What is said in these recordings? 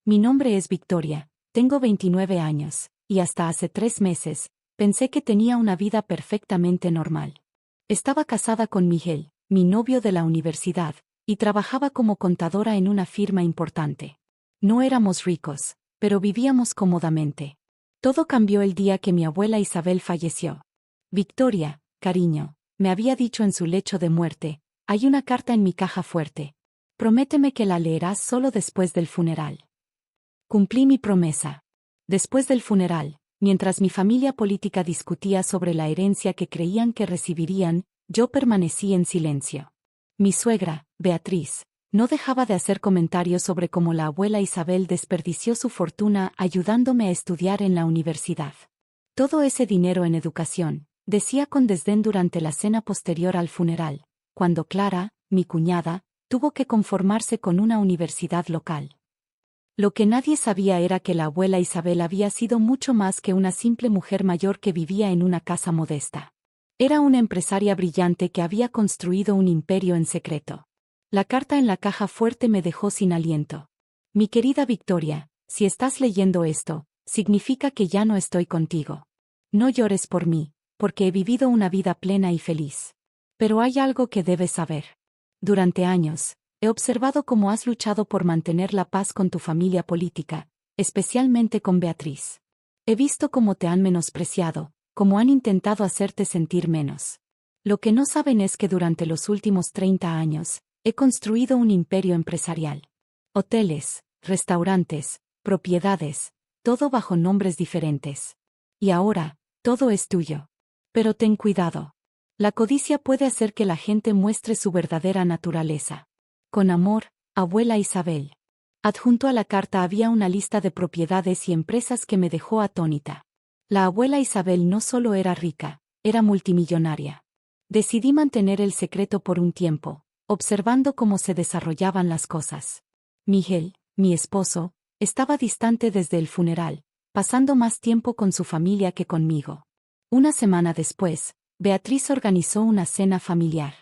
Mi nombre es Victoria, tengo 29 años, y hasta hace 3 meses, pensé que tenía una vida perfectamente normal. Estaba casada con Miguel, mi novio de la universidad, y trabajaba como contadora en una firma importante. No éramos ricos, pero vivíamos cómodamente. Todo cambió el día que mi abuela Isabel falleció. Victoria, cariño, me había dicho en su lecho de muerte, hay una carta en mi caja fuerte. Prométeme que la leerás solo después del funeral. Cumplí mi promesa. Después del funeral, mientras mi familia política discutía sobre la herencia que creían que recibirían, yo permanecí en silencio. Mi suegra, Beatriz, no dejaba de hacer comentarios sobre cómo la abuela Isabel desperdició su fortuna ayudándome a estudiar en la universidad. Todo ese dinero en educación, decía con desdén durante la cena posterior al funeral, cuando Clara, mi cuñada, tuvo que conformarse con una universidad local. Lo que nadie sabía era que la abuela Isabel había sido mucho más que una simple mujer mayor que vivía en una casa modesta. Era una empresaria brillante que había construido un imperio en secreto. La carta en la caja fuerte me dejó sin aliento. Mi querida Victoria, si estás leyendo esto, significa que ya no estoy contigo. No llores por mí, porque he vivido una vida plena y feliz. Pero hay algo que debes saber. Durante años, he observado cómo has luchado por mantener la paz con tu familia política, especialmente con Beatriz. He visto cómo te han menospreciado, cómo han intentado hacerte sentir menos. Lo que no saben es que durante los últimos 30 años, he construido un imperio empresarial. Hoteles, restaurantes, propiedades, todo bajo nombres diferentes. Y ahora, todo es tuyo. Pero ten cuidado. La codicia puede hacer que la gente muestre su verdadera naturaleza. Con amor, abuela Isabel. Adjunto a la carta había una lista de propiedades y empresas que me dejó atónita. La abuela Isabel no solo era rica, era multimillonaria. Decidí mantener el secreto por un tiempo, observando cómo se desarrollaban las cosas. Miguel, mi esposo, estaba distante desde el funeral, pasando más tiempo con su familia que conmigo. Una semana después, Beatriz organizó una cena familiar.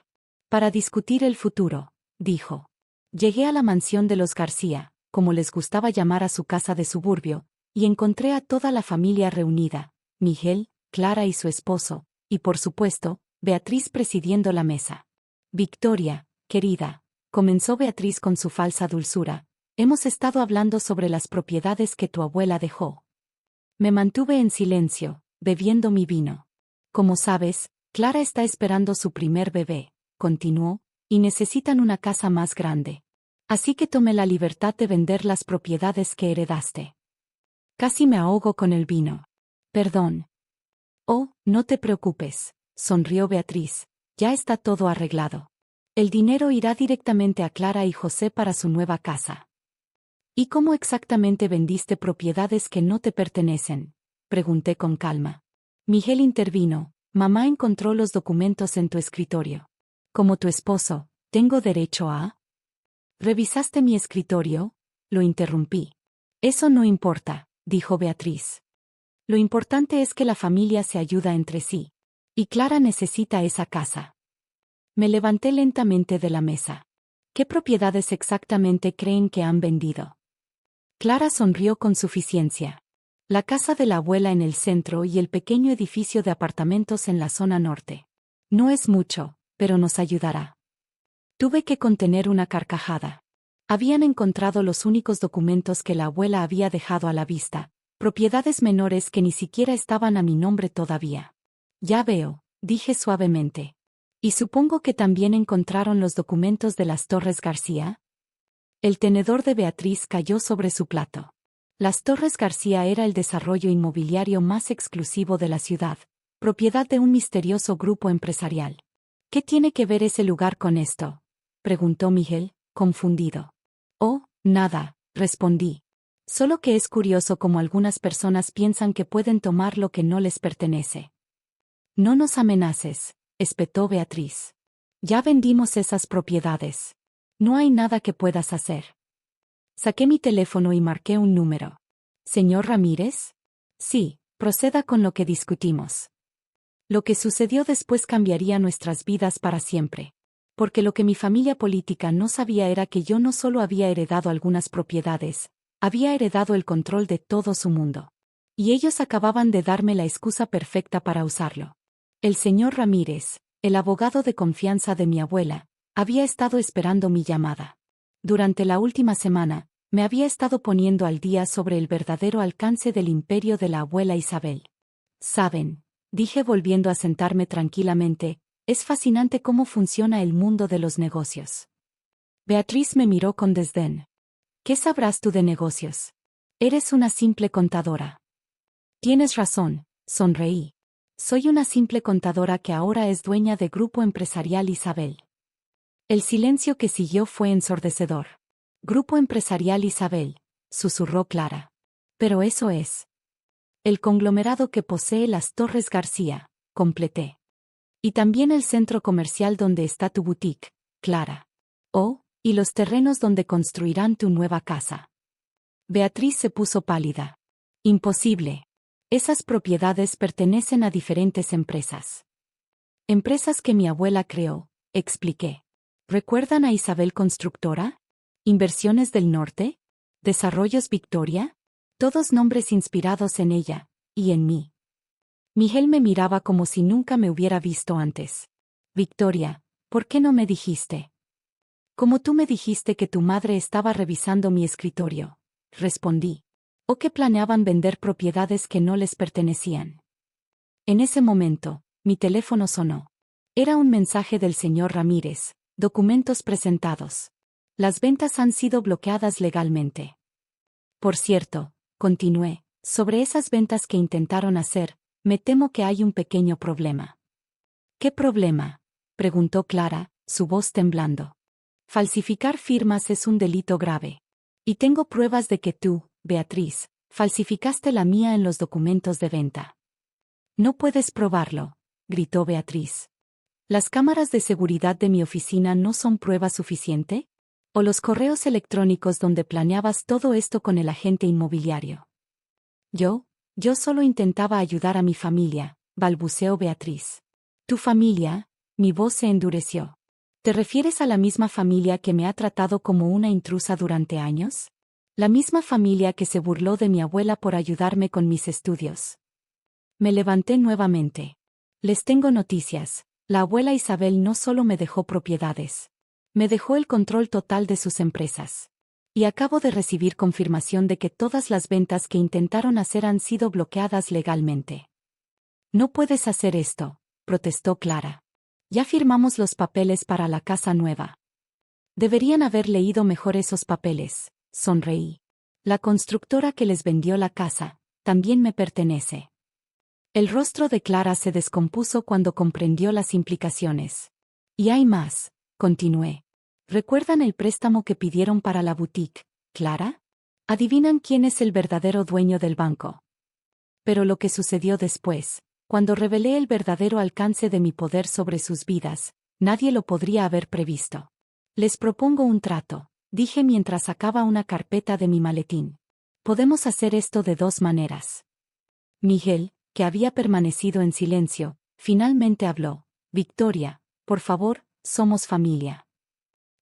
Para discutir el futuro, dijo. Llegué a la mansión de los García, como les gustaba llamar a su casa de suburbio, y encontré a toda la familia reunida, Miguel, Clara y su esposo, y por supuesto, Beatriz presidiendo la mesa. Victoria, querida, comenzó Beatriz con su falsa dulzura, hemos estado hablando sobre las propiedades que tu abuela dejó. Me mantuve en silencio, bebiendo mi vino. Como sabes, Clara está esperando su primer bebé, continuó, y necesitan una casa más grande. Así que tomé la libertad de vender las propiedades que heredaste. Casi me ahogo con el vino. Perdón. Oh, no te preocupes, sonrió Beatriz, ya está todo arreglado. El dinero irá directamente a Clara y José para su nueva casa. ¿Y cómo exactamente vendiste propiedades que no te pertenecen? Pregunté con calma. Miguel intervino, mamá encontró los documentos en tu escritorio. Como tu esposo, ¿tengo derecho a? ¿Revisaste mi escritorio? Lo interrumpí. Eso no importa, dijo Beatriz. Lo importante es que la familia se ayuda entre sí. Y Clara necesita esa casa. Me levanté lentamente de la mesa. ¿Qué propiedades exactamente creen que han vendido? Clara sonrió con suficiencia. La casa de la abuela en el centro y el pequeño edificio de apartamentos en la zona norte. No es mucho, pero nos ayudará. Tuve que contener una carcajada. Habían encontrado los únicos documentos que la abuela había dejado a la vista, propiedades menores que ni siquiera estaban a mi nombre todavía. Ya veo, dije suavemente. ¿Y supongo que también encontraron los documentos de las Torres García? El tenedor de Beatriz cayó sobre su plato. Las Torres García era el desarrollo inmobiliario más exclusivo de la ciudad, propiedad de un misterioso grupo empresarial. ¿Qué tiene que ver ese lugar con esto?, preguntó Miguel, confundido. Oh, nada, respondí. Solo que es curioso cómo algunas personas piensan que pueden tomar lo que no les pertenece. No nos amenaces, espetó Beatriz. Ya vendimos esas propiedades. No hay nada que puedas hacer. Saqué mi teléfono y marqué un número. ¿Señor Ramírez? Sí, proceda con lo que discutimos. Lo que sucedió después cambiaría nuestras vidas para siempre. Porque lo que mi familia política no sabía era que yo no solo había heredado algunas propiedades, Había heredado el control de todo su mundo. Y ellos acababan de darme la excusa perfecta para usarlo. El señor Ramírez, el abogado de confianza de mi abuela, había estado esperando mi llamada. Durante la última semana, me había estado poniendo al día sobre el verdadero alcance del imperio de la abuela Isabel. Saben, dije volviendo a sentarme tranquilamente, es fascinante cómo funciona el mundo de los negocios. Beatriz me miró con desdén. ¿Qué sabrás tú de negocios? Eres una simple contadora. Tienes razón, sonreí. Soy una simple contadora que ahora es dueña de Grupo Empresarial Isabel. El silencio que siguió fue ensordecedor. Grupo Empresarial Isabel, susurró Clara. Pero eso es. El conglomerado que posee las Torres García, completé. Y también el centro comercial donde está tu boutique, Clara. Oh, y los terrenos donde construirán tu nueva casa. Beatriz se puso pálida. Imposible. Esas propiedades pertenecen a diferentes empresas. Empresas que mi abuela creó, expliqué. ¿Recuerdan a Isabel Constructora? ¿Inversiones del Norte? ¿Desarrollos Victoria? Todos nombres inspirados en ella, y en mí. Miguel me miraba como si nunca me hubiera visto antes. Victoria, ¿por qué no me dijiste? Como tú me dijiste que tu madre estaba revisando mi escritorio, respondí. O que planeaban vender propiedades que no les pertenecían. En ese momento, mi teléfono sonó. Era un mensaje del señor Ramírez. Documentos presentados. Las ventas han sido bloqueadas legalmente. Por cierto, continué, sobre esas ventas que intentaron hacer, me temo que hay un pequeño problema. ¿Qué problema?, preguntó Clara, su voz temblando. Falsificar firmas es un delito grave. Y tengo pruebas de que tú, Beatriz, falsificaste la mía en los documentos de venta. No puedes probarlo, gritó Beatriz. ¿Las cámaras de seguridad de mi oficina no son prueba suficiente? ¿O los correos electrónicos donde planeabas todo esto con el agente inmobiliario? Yo solo intentaba ayudar a mi familia, balbuceó Beatriz. ¿Tu familia? Mi voz se endureció. ¿Te refieres a la misma familia que me ha tratado como una intrusa durante años? La misma familia que se burló de mi abuela por ayudarme con mis estudios. Me levanté nuevamente. Les tengo noticias. La abuela Isabel no solo me dejó propiedades. Me dejó el control total de sus empresas. Y acabo de recibir confirmación de que todas las ventas que intentaron hacer han sido bloqueadas legalmente. No puedes hacer esto, protestó Clara. Ya firmamos los papeles para la casa nueva. Deberían haber leído mejor esos papeles, sonreí. La constructora que les vendió la casa, también me pertenece. El rostro de Clara se descompuso cuando comprendió las implicaciones. Y hay más, continué. ¿Recuerdan el préstamo que pidieron para la boutique, Clara? ¿Adivinan quién es el verdadero dueño del banco? Pero lo que sucedió después, cuando revelé el verdadero alcance de mi poder sobre sus vidas, nadie lo podría haber previsto. Les propongo un trato, dije mientras sacaba una carpeta de mi maletín. Podemos hacer esto de dos maneras. Miguel, que había permanecido en silencio, finalmente habló. Victoria, por favor, somos familia.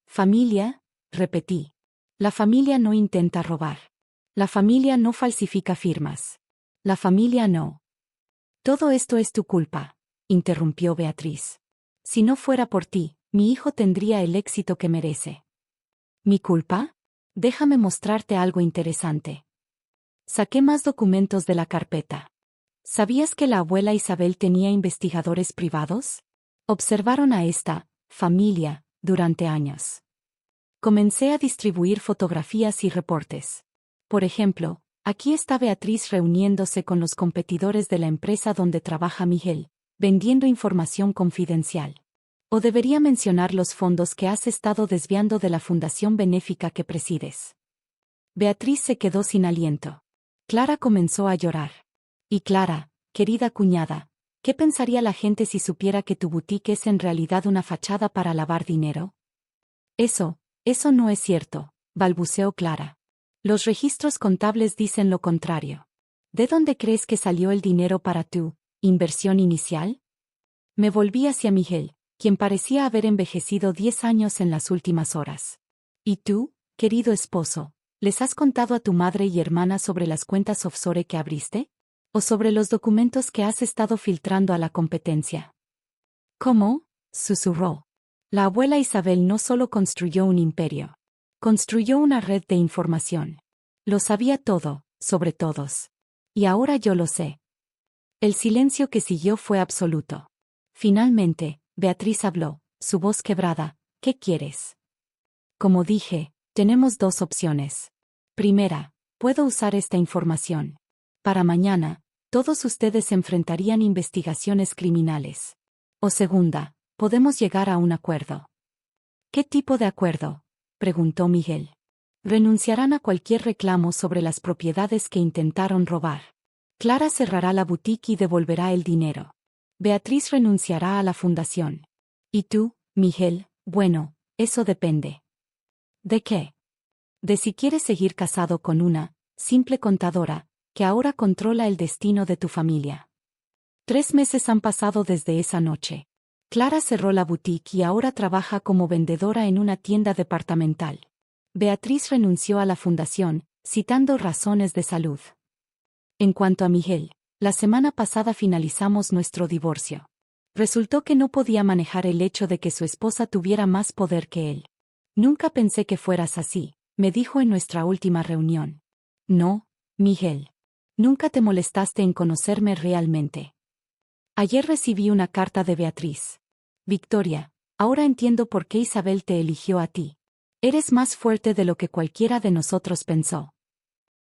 ¿Familia? Repetí. La familia no intenta robar. La familia no falsifica firmas. La familia no. Todo esto es tu culpa, interrumpió Beatriz. Si no fuera por ti, mi hijo tendría el éxito que merece. ¿Mi culpa? Déjame mostrarte algo interesante. Saqué más documentos de la carpeta. ¿Sabías que la abuela Isabel tenía investigadores privados? Observaron a esta familia durante años. Comencé a distribuir fotografías y reportes. Por ejemplo, aquí está Beatriz reuniéndose con los competidores de la empresa donde trabaja Miguel, vendiendo información confidencial. O debería mencionar los fondos que has estado desviando de la fundación benéfica que presides. Beatriz se quedó sin aliento. Clara comenzó a llorar. Y Clara, querida cuñada, ¿qué pensaría la gente si supiera que tu boutique es en realidad una fachada para lavar dinero? Eso no es cierto, balbuceó Clara. Los registros contables dicen lo contrario. ¿De dónde crees que salió el dinero para tu inversión inicial? Me volví hacia Miguel, quien parecía haber envejecido 10 años en las últimas horas. ¿Y tú, querido esposo, ¿Les has contado a tu madre y hermana sobre las cuentas offshore que abriste? ¿O sobre los documentos que has estado filtrando a la competencia? ¿Cómo? Susurró. La abuela Isabel no solo construyó un imperio. Construyó una red de información. Lo sabía todo, sobre todos. Y ahora yo lo sé. El silencio que siguió fue absoluto. Finalmente, Beatriz habló, su voz quebrada. ¿Qué quieres? Como dije, tenemos dos opciones. Primera, puedo usar esta información. Para mañana, todos ustedes enfrentarían investigaciones criminales. O segunda, podemos llegar a un acuerdo. ¿Qué tipo de acuerdo? Preguntó Miguel. Renunciarán a cualquier reclamo sobre las propiedades que intentaron robar. Clara cerrará la boutique y devolverá el dinero. Beatriz renunciará a la fundación. ¿Y tú, Miguel? Bueno, eso depende. ¿De qué? De si quieres seguir casado con una simple contadora, que ahora controla el destino de tu familia. 3 meses han pasado desde esa noche. Clara cerró la boutique y ahora trabaja como vendedora en una tienda departamental. Beatriz renunció a la fundación, citando razones de salud. En cuanto a Miguel, la semana pasada finalizamos nuestro divorcio. Resultó que no podía manejar el hecho de que su esposa tuviera más poder que él. Nunca pensé que fueras así, me dijo en nuestra última reunión. No, Miguel. Nunca te molestaste en conocerme realmente. Ayer recibí una carta de Beatriz. Victoria, ahora entiendo por qué Isabel te eligió a ti. Eres más fuerte de lo que cualquiera de nosotros pensó.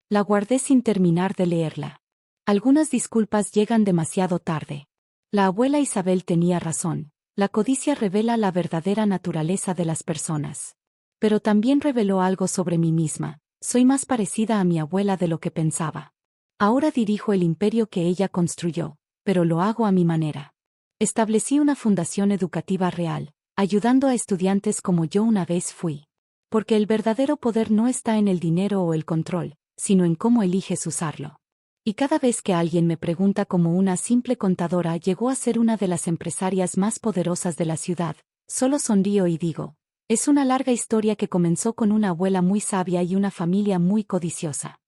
La guardé sin terminar de leerla. Algunas disculpas llegan demasiado tarde. La abuela Isabel tenía razón. La codicia revela la verdadera naturaleza de las personas. Pero también reveló algo sobre mí misma. Soy más parecida a mi abuela de lo que pensaba. Ahora dirijo el imperio que ella construyó, pero lo hago a mi manera. Establecí una fundación educativa real, ayudando a estudiantes como yo una vez fui. Porque el verdadero poder no está en el dinero o el control, sino en cómo eliges usarlo. Y cada vez que alguien me pregunta cómo una simple contadora llegó a ser una de las empresarias más poderosas de la ciudad, solo sonrío y digo, es una larga historia que comenzó con una abuela muy sabia y una familia muy codiciosa.